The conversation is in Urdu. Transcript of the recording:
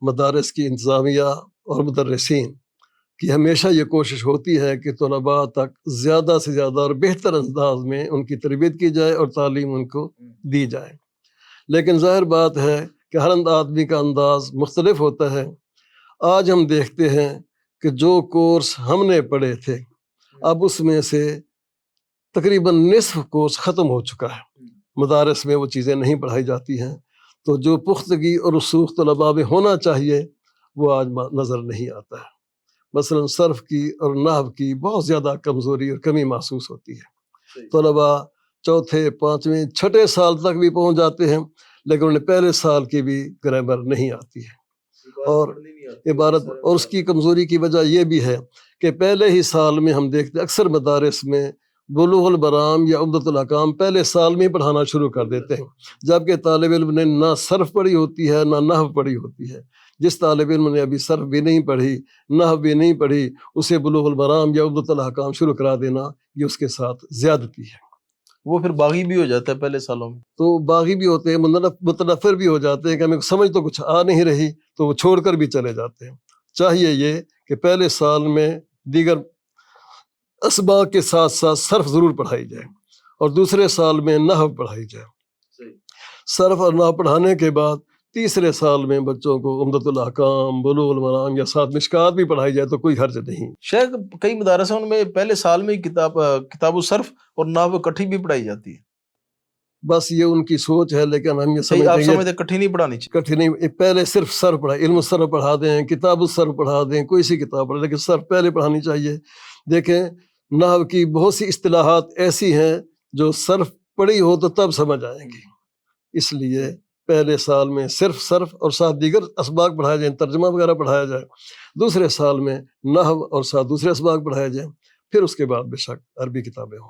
مدارس کی انتظامیہ اور مدرسین کی ہمیشہ یہ کوشش ہوتی ہے کہ طلباء تک زیادہ سے زیادہ اور بہتر انداز میں ان کی تربیت کی جائے اور تعلیم ان کو دی جائے، لیکن ظاہر بات ہے کہ ہر آدمی کا انداز مختلف ہوتا ہے۔ آج ہم دیکھتے ہیں کہ جو کورس ہم نے پڑھے تھے اب اس میں سے تقریباً نصف کورس ختم ہو چکا ہے، مدارس میں وہ چیزیں نہیں پڑھائی جاتی ہیں، تو جو پختگی اور رسوخ طلباء میں ہونا چاہیے وہ آج نظر نہیں آتا ہے۔ مثلا صرف کی اور نحو کی بہت زیادہ کمزوری اور کمی محسوس ہوتی ہے۔ طلباء چوتھے، پانچویں، چھٹے سال تک بھی پہنچ جاتے ہیں لیکن انہیں پہلے سال کی بھی گرامر نہیں آتی ہے، اور عبارت اور اس کی کمزوری کی وجہ یہ بھی ہے کہ پہلے ہی سال میں ہم دیکھتے اکثر مدارس میں بلوغ المرام یا عمدۃ الاحکام پہلے سال میں پڑھانا شروع کر دیتے ہیں، جبکہ طالب علم نے نہ صرف پڑھی ہوتی ہے نہ نحو پڑھی ہوتی ہے۔ جس طالب علم نے ابھی صرف بھی نہیں پڑھی، نحو بھی نہیں پڑھی، اسے بلوغ المرام یا عمدۃ الاحکام شروع کرا دینا یہ اس کے ساتھ زیادتی ہے۔ وہ پھر باغی بھی ہو جاتا ہے پہلے سالوں میں، تو باغی بھی ہوتے ہیں، متنفر بھی ہو جاتے ہیں کہ ہمیں سمجھ تو کچھ آ نہیں رہی، تو وہ چھوڑ کر بھی چلے جاتے ہیں۔ چاہیے یہ کہ پہلے سال میں دیگر اسباق کے ساتھ ساتھ صرف ضرور پڑھائی جائے اور دوسرے سال میں نحو پڑھائی جائے۔ صرف اور نحو پڑھانے کے بعد تیسرے سال میں بچوں کو عمدۃ الاحکام، بلوغ المرام یا ساتھ مشکات بھی پڑھائی جائے تو کوئی حرج نہیں۔ شاید کئی مدارسوں میں پہلے سال میں کتاب الصرف اور نحو اکٹھی بھی پڑھائی جاتی ہے۔ بس یہ ان کی سوچ ہے، لیکن ہم یہ آپ سمجھتے سمجھتے اکٹھی نہیں پڑھانی چاہیے؟ کٹھی نہیں، پہلے صرف صرف پڑھا، علم الصرف پڑھا دیں، کتاب الصرف پڑھا دیں، کوئی سی کتاب پڑھا، لیکن صرف پہلے پڑھانی چاہیے۔ دیکھیں نحو کی بہت سی اصطلاحات ایسی ہیں جو صرف پڑھی ہو تو تب سمجھ آئیں گی، اس لیے پہلے سال میں صرف صرف اور ساتھ دیگر اسباق پڑھائے جائیں، ترجمہ وغیرہ پڑھایا جائے، دوسرے سال میں نحو اور ساتھ دوسرے اسباق پڑھائے جائیں، پھر اس کے بعد بے شک عربی کتابیں ہوں۔